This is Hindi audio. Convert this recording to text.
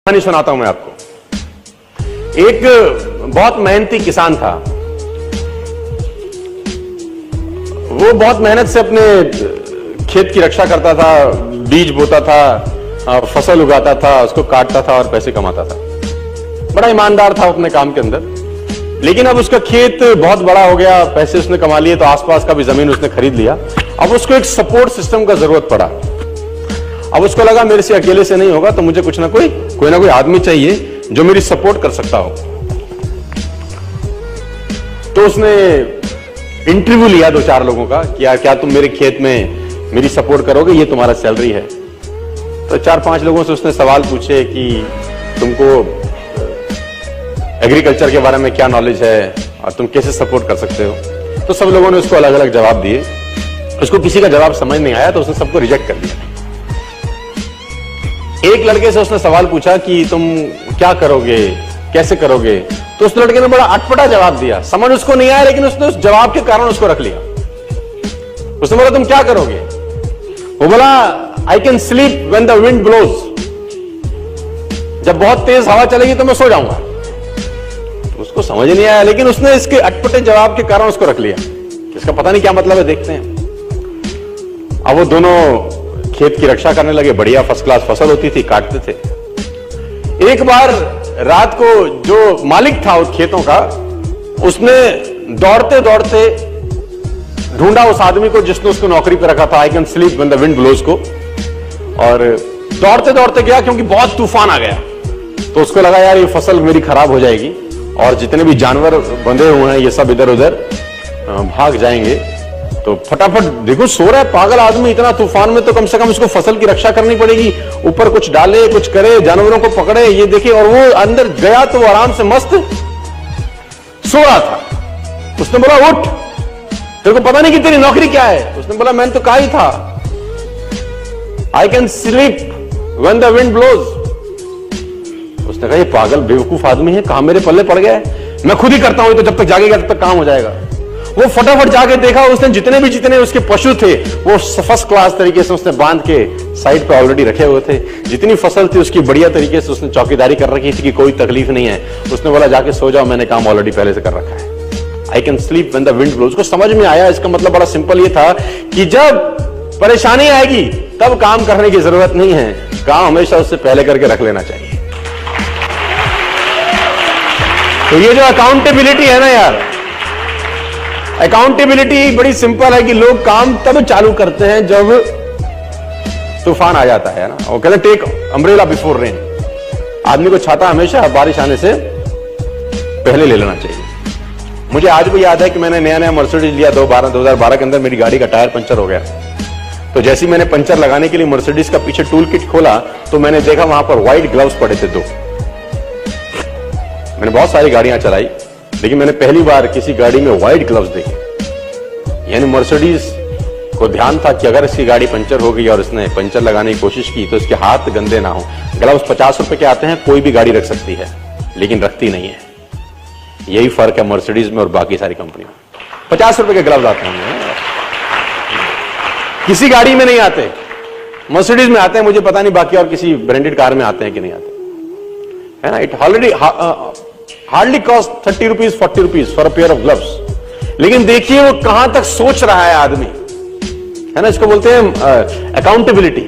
कहानी सुनाता हूं मैं आपको। एक बहुत मेहनती किसान था। वो बहुत मेहनत से अपने खेत की रक्षा करता था, बीज बोता था, फसल उगाता था, उसको काटता था और पैसे कमाता था। बड़ा ईमानदार था अपने काम के अंदर। लेकिन अब उसका खेत बहुत बड़ा हो गया, पैसे उसने कमा लिए, तो आसपास का भी जमीन उसने खरीद लिया। अब उसको एक सपोर्ट सिस्टम का जरूरत पड़ा। अब उसको लगा मेरे से अकेले से नहीं होगा, तो मुझे कुछ ना कोई आदमी चाहिए जो मेरी सपोर्ट कर सकता हो। तो उसने इंटरव्यू लिया 2-4 लोगों का कि यार क्या तुम मेरे खेत में मेरी सपोर्ट करोगे, ये तुम्हारा सैलरी है। तो 4-5 लोगों से उसने सवाल पूछे कि तुमको एग्रीकल्चर के बारे में क्या नॉलेज है और तुम कैसे सपोर्ट कर सकते हो। तो सब लोगों ने उसको अलग अलग जवाब दिए। उसको किसी का जवाब समझ नहीं आया, तो उसने सबको रिजेक्ट कर दिया। एक लड़के से उसने सवाल पूछा कि तुम क्या करोगे, कैसे करोगे। तो उस लड़के ने बड़ा अटपटा जवाब दिया, समझ उसको नहीं आया, लेकिन उसने उस जवाब के कारण उसको रख लिया। उसने बोला तुम क्या करोगे। वो बोला I can sleep when the wind blows. जब बहुत तेज हवा चलेगी तो मैं सो जाऊंगा। उसको समझ नहीं आया, लेकिन उसने इसके अटपटे जवाब के कारण उसको रख लिया। इसका पता नहीं क्या मतलब है, देखते हैं। अब वो दोनों खेत की रक्षा करने लगे। बढ़िया फर्स्ट क्लास फसल होती थी, काटते थे। एक बार रात को जो मालिक था उस खेतों का, उसने दौड़ते दौड़ते ढूंढा उस आदमी को जिसने उसको नौकरी पे रखा था, I can sleep when the wind blows को। और दौड़ते दौड़ते गया क्योंकि बहुत तूफान आ गया। तो उसको लगा यार ये फसल मेरी खराब हो जाएगी और जितने भी जानवर बंधे हुए हैं ये सब इधर उधर भाग जाएंगे। तो फटाफट देखो, सो रहा है पागल आदमी इतना तूफान में, तो कम से कम उसको फसल की रक्षा करनी पड़ेगी। ऊपर कुछ डाले, कुछ करे, जानवरों को पकड़े, ये देखे। और वो अंदर गया तो वो आराम से मस्त सो रहा था। उसने बोला उठ, तेरे को पता नहीं कि तेरी नौकरी क्या है। उसने बोला मैंने तो कहा ही था I can sleep when the wind blows. उसने कहा ये पागल बेवकूफ आदमी है, कहां मेरे पल्ले पड़ गया है, मैं खुद ही करता हूं, तो जब तक जागेगा तब तक काम हो जाएगा। वो फटाफट जाके देखा, उसने जितने उसके पशु थे वो फर्स्ट क्लास तरीके से उसने बांध के साइड पे ऑलरेडी रखे हुए थे। जितनी फसल थी उसकी बढ़िया तरीके से उसने चौकीदारी कर रखी थी कि कोई तकलीफ नहीं है। उसने बोला जाके सो जाओ, मैंने काम ऑलरेडी पहले से कर रखा है। I can sleep when the wind blows. उसको समझ में आया, इसका मतलब बड़ा सिंपल ये था कि जब परेशानी आएगी तब काम करने की जरूरत नहीं है, काम हमेशा उससे पहले करके रख लेना चाहिए। तो ये जो अकाउंटेबिलिटी है ना यार, अकाउंटेबिलिटी बड़ी सिंपल है कि लोग काम तब चालू करते हैं जब तूफान आ जाता है ना। वो कहते हैं टेक अम्ब्रेला बिफोर रेन। आदमी को छाता हमेशा बारिश आने से पहले ले लेना चाहिए। मुझे आज भी याद है कि मैंने नया मर्सिडीज लिया 2012 के अंदर। मेरी गाड़ी का टायर पंचर हो गया। तो जैसे ही मैंने पंचर लगाने के लिए मर्सिडीज का पीछे टूल किट खोला तो मैंने देखा वहां पर व्हाइट ग्लव्स पड़े थे 2। मैंने बहुत सारी गाड़ियां चलाई, लेकिन मैंने पहली बार किसी गाड़ी में व्हाइट ग्लव्स देखे। यानी मर्सिडीज को ध्यान था कि अगर इसकी गाड़ी पंचर हो गई और इसने पंचर लगाने की कोशिश की तो इसके हाथ गंदे ना हो। ग्लव्स 50 रुपए के आते हैं, कोई भी गाड़ी रख सकती है, लेकिन रखती नहीं है। यही फर्क है मर्सिडीज में और बाकी सारी कंपनियों में। 50 रुपए के ग्लव्स आते हैं, किसी गाड़ी में नहीं आते। मर्सिडीज में आते हैं, मुझे पता नहीं बाकी और किसी ब्रांडेड कार में आते हैं कि नहीं आते, है ना। It already hardly cost 30 rupees 40 rupees for a pair of gloves. लेकिन देखिए वो कहां तक सोच रहा है आदमी, है ना। इसको बोलते हैं अकाउंटेबिलिटी।